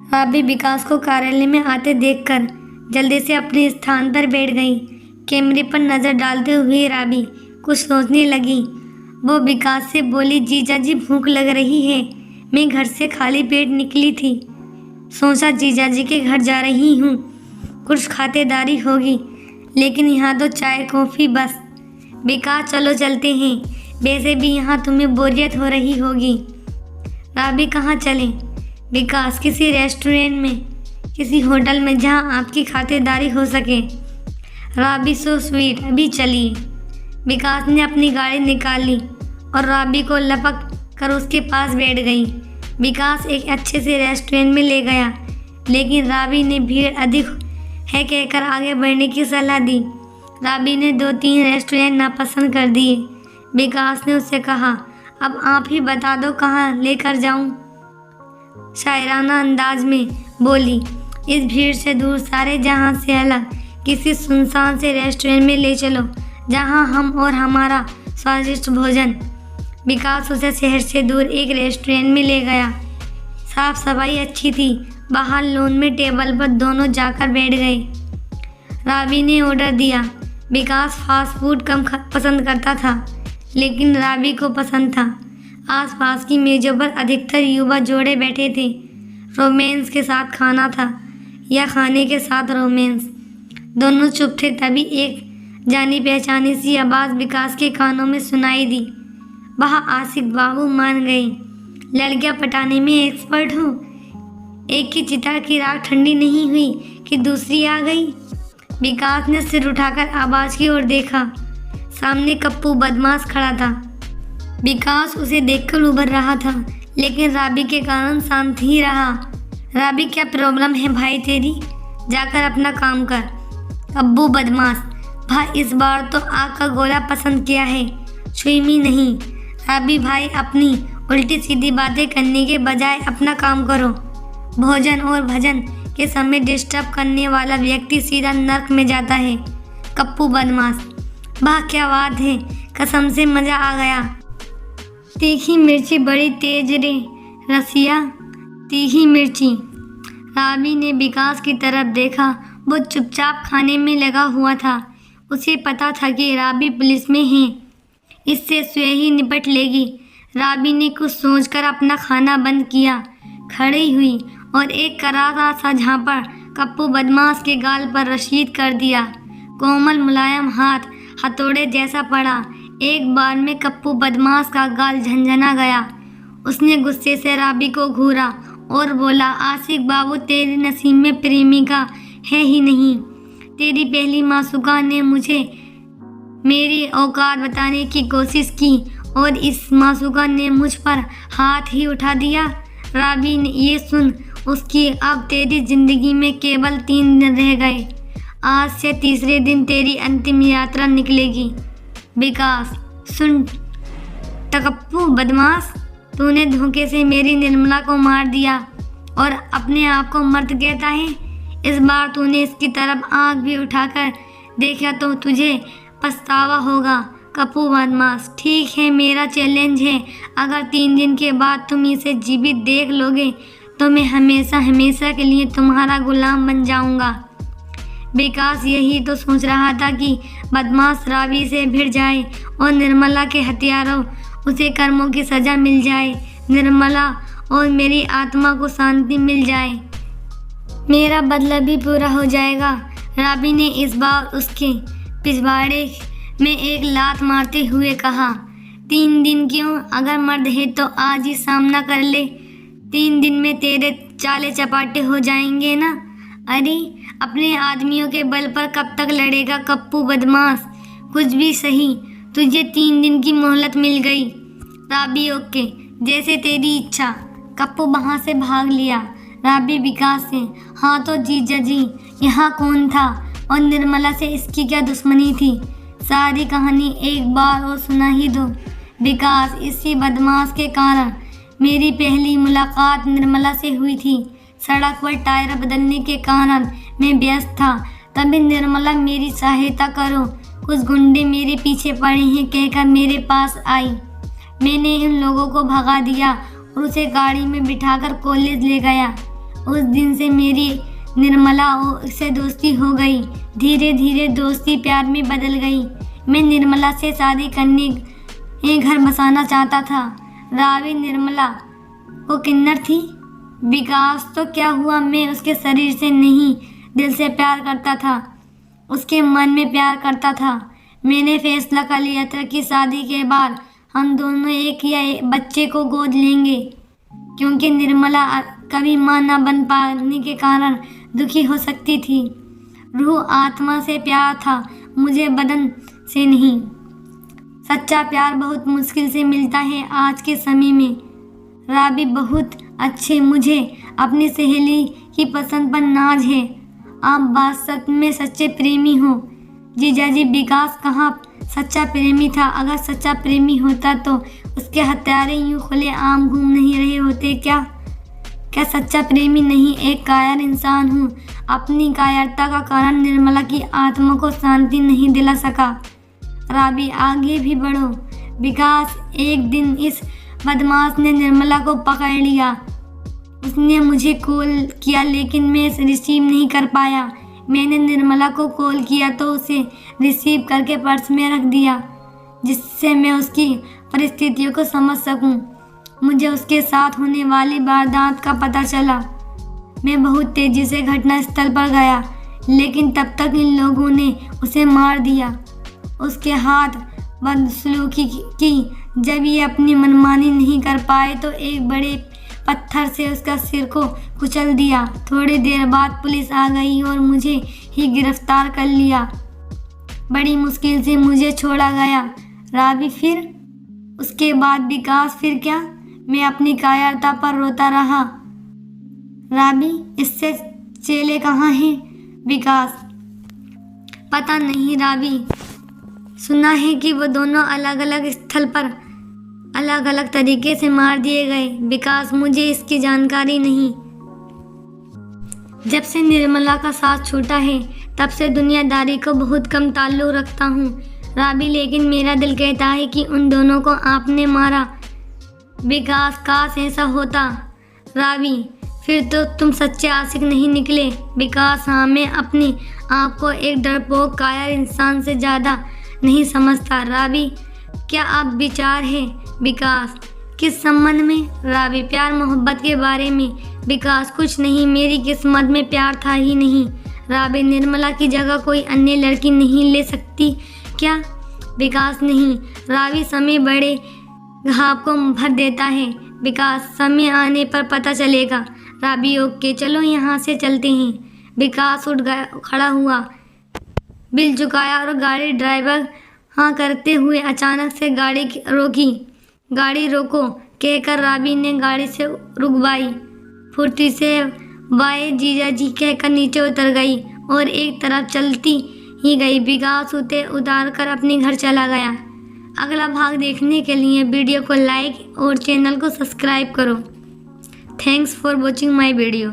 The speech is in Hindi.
राबी विकास को कार्यालय में आते देखकर जल्दी से अपने स्थान पर बैठ गई। कैमरे पर नज़र डालते हुए राबी कुछ सोचने लगी। वो विकास से बोली, जीजा जी भूख लग रही है, मैं घर से खाली पेट निकली थी, सोचा जीजा जी के घर जा रही हूँ, कुछ खातेदारी होगी, लेकिन यहाँ तो चाय कॉफ़ी बस। विकास चलो चलते हैं, वैसे भी यहाँ तुम्हें बोरियत हो रही होगी। राबी कहाँ चलें? विकास किसी रेस्टोरेंट में, किसी होटल में जहाँ आपकी खातिरदारी हो सके। राबी सो स्वीट, अभी चलिए। विकास ने अपनी गाड़ी निकाल ली और राबी को लपक कर उसके पास बैठ गई। विकास एक अच्छे से रेस्टोरेंट में ले गया, लेकिन राबी ने भीड़ अधिक है कहकर आगे बढ़ने की सलाह दी। राबी ने 2-3 रेस्टोरेंट नापसंद कर दिए। विकास ने उससे कहा, अब आप ही बता दो कहाँ लेकर जाऊँ। शायराना अंदाज में बोली, इस भीड़ से दूर, सारे जहां से अलग, किसी सुनसान से रेस्टोरेंट में ले चलो जहां हम और हमारा स्वादिष्ट भोजन। विकास उसे शहर से दूर एक रेस्टोरेंट में ले गया। साफ सफाई अच्छी थी। बाहर लॉन में टेबल पर दोनों जाकर बैठ गए। राबी ने ऑर्डर दिया। विकास फास्ट फूड कम पसंद करता था, लेकिन राबी को पसंद था। आसपास की मेज़ों पर अधिकतर युवा जोड़े बैठे थे। रोमांस के साथ खाना था या खाने के साथ रोमांस, दोनों चुप थे। तभी एक जानी पहचानी सी आवाज़ विकास के कानों में सुनाई दी, वह आशिक बाबू मान गई, लड़कियां पटाने में एक्सपर्ट हूँ। एक की चिता की राख ठंडी नहीं हुई कि दूसरी आ गई। विकास ने सिर उठाकर आवाज़ की ओर देखा। सामने कप्पू बदमाश खड़ा था। विकास उसे देखकर उभर रहा था, लेकिन राबी के कारण शांत ही रहा। राबी, क्या प्रॉब्लम है भाई तेरी? जाकर अपना काम कर। कब्बू बदमाश, भाई इस बार तो आग का गोला पसंद किया है, छुईमी नहीं। राबी भाई, अपनी उल्टी सीधी बातें करने के बजाय अपना काम करो। भोजन और भजन के समय डिस्टर्ब करने वाला व्यक्ति सीधा नर्क में जाता है। कप्पू बदमाश, वाह क्या बात है, कसम से मज़ा आ गया। तीखी मिर्ची बड़ी तेज रे रसिया, तीखी मिर्ची। राबी ने विकास की तरफ देखा। वो चुपचाप खाने में लगा हुआ था। उसे पता था कि राबी पुलिस में है, इससे स्वयं ही निपट लेगी। राबी ने कुछ सोचकर अपना खाना बंद किया, खड़ी हुई और एक करारा सा झापड़ कप्पू बदमाश के गाल पर रशीद कर दिया। कोमल मुलायम हाथ हथौड़े जैसा पड़ा। एक बार में कप्पू बदमाश का गाल झंझना गया। उसने गुस्से से राबी को घूरा और बोला, आशिक बाबू, तेरे नसीब में प्रेमिका है ही नहीं। तेरी पहली मासूका ने मुझे मेरी औकात बताने की कोशिश की और इस मासूका ने मुझ पर हाथ ही उठा दिया। राबी ने ये सुन उसकी, अब तेरी जिंदगी में केवल 3 दिन रह गए। आज से तीसरे दिन तेरी अंतिम यात्रा निकलेगी। विकास, सुन टकप्पू बदमाश, तूने धोखे से मेरी निर्मला को मार दिया और अपने आप को मर्द कहता है। इस बार तूने इसकी तरफ आँख भी उठाकर देखा तो तुझे पछतावा होगा। कप्पू बदमाश, ठीक है, मेरा चैलेंज है, अगर 3 दिन के बाद तुम इसे जीवित देख लोगे तो मैं हमेशा हमेशा के लिए तुम्हारा गुलाम बन जाऊंगा। विकास यही तो सोच रहा था कि बदमाश राबी से भिड़ जाए और निर्मला के हत्यारों उसे कर्मों की सज़ा मिल जाए, निर्मला और मेरी आत्मा को शांति मिल जाए, मेरा बदला भी पूरा हो जाएगा। राबी ने इस बार उसके पिछवाड़े में एक लात मारते हुए कहा, 3 दिन क्यों? अगर मर्द है तो आज ही सामना कर ले। 3 दिन में तेरे चाले चपाटे हो जाएंगे ना। अरे, अपने आदमियों के बल पर कब तक लड़ेगा कप्पू बदमाश? कुछ भी सही, तुझे 3 दिन की मोहलत मिल गई। राबी, ओके, जैसे तेरी इच्छा। कप्पू वहाँ से भाग लिया। राबी विकास से, हाँ तो जीजा जी, यहाँ कौन था और निर्मला से इसकी क्या दुश्मनी थी? सारी कहानी एक बार और सुना ही दो। विकास, इसी बदमाश के कारण मेरी पहली मुलाकात निर्मला से हुई थी। सड़क पर टायर बदलने के कारण मैं व्यस्त था, तभी निर्मला मेरी सहायता करो, कुछ गुंडे मेरे पीछे पड़े हैं कहकर मेरे पास आई। मैंने इन लोगों को भगा दिया और उसे गाड़ी में बिठाकर कॉलेज ले गया। उस दिन से मेरी निर्मला से दोस्ती हो गई। धीरे धीरे दोस्ती प्यार में बदल गई। मैं निर्मला से शादी करने घर बसाना चाहता था। रावी निर्मला वो किन्नर थी। विकास तो क्या हुआ, मैं उसके शरीर से नहीं दिल से प्यार करता था, उसके मन में प्यार करता था। मैंने फैसला कर लिया था कि शादी के बाद हम दोनों एक या बच्चे को गोद लेंगे, क्योंकि निर्मला कभी मां न बन पाने के कारण दुखी हो सकती थी। रूह आत्मा से प्यार था, मुझे बदन से नहीं। सच्चा प्यार बहुत मुश्किल से मिलता है आज के समय में। राबी बहुत अच्छे, मुझे अपनी सहेली की पसंद पर नाज है। आप बात सच में सच्चे प्रेमी हो। जीजाजी, विकास कहाँ सच्चा प्रेमी था? अगर सच्चा प्रेमी होता तो उसके हत्यारे यूं खुले आम घूम नहीं रहे होते क्या? क्या सच्चा प्रेमी नहीं, एक कायर इंसान हूँ। अपनी कायरता का कारण निर्मला की आत्मा को शांति नहीं दिला सका। राबी, आगे भी बढ़ो। विकास, एक दिन इस बदमाश ने निर्मला को पकड़ लिया। उसने मुझे कॉल किया लेकिन मैं रिसीव नहीं कर पाया। मैंने निर्मला को कॉल किया तो उसे रिसीव करके पर्स में रख दिया, जिससे मैं उसकी परिस्थितियों को समझ सकूं। मुझे उसके साथ होने वाली वारदात का पता चला। मैं बहुत तेजी से घटनास्थल पर गया, लेकिन तब तक इन लोगों ने उसे मार दिया। उसके हाथ बदसलूकी की। जब ये अपनी मनमानी नहीं कर पाए तो एक बड़े पत्थर से उसका सिर को कुचल दिया। थोड़ी देर बाद पुलिस आ गई और मुझे ही गिरफ्तार कर लिया। बड़ी मुश्किल से मुझे छोड़ा गया। राबी, फिर उसके बाद विकास, फिर क्या? मैं अपनी कायरता पर रोता रहा। राबी, इससे चेले कहाँ हैं? विकास, पता नहीं राबी। सुना है कि वो दोनों अलग अलग स्थल पर अलग अलग तरीके से मार दिए गए। विकास, मुझे इसकी जानकारी नहीं। जब से निर्मला का साथ छूटा है तब से दुनियादारी को बहुत कम ताल्लुक रखता हूँ राबी, लेकिन मेरा दिल कहता है कि उन दोनों को आपने मारा। विकास, काश ऐसा होता। राबी, फिर तो तुम सच्चे आशिक नहीं निकले। विकास, हाँ, मैं अपनी आप को एक डरपोक कायर इंसान से ज़्यादा नहीं समझता। राबी, क्या आप विचार है? विकास, किस संबंध में? राबी, प्यार मोहब्बत के बारे में। विकास, कुछ नहीं, मेरी किस्मत में प्यार था ही नहीं। राबी, निर्मला की जगह कोई अन्य लड़की नहीं ले सकती क्या? विकास, नहीं। राबी, समय बड़े घाव को भर देता है। विकास, समय आने पर पता चलेगा। राबी, ओके, चलो यहाँ से चलते हैं। विकास उठ गया, खड़ा हुआ, बिल चुकाया और गाड़ी ड्राइवर हाँ करते हुए अचानक से गाड़ी रोकी। गाड़ी रोको कहकर राबी ने गाड़ी से रुकवाई। फुर्ती से बाय जीजाजी कहकर नीचे उतर गई और एक तरफ चलती ही गई। विकास उतार कर अपने घर चला गया। अगला भाग देखने के लिए वीडियो को लाइक और चैनल को सब्सक्राइब करो। Thanks for watching my video.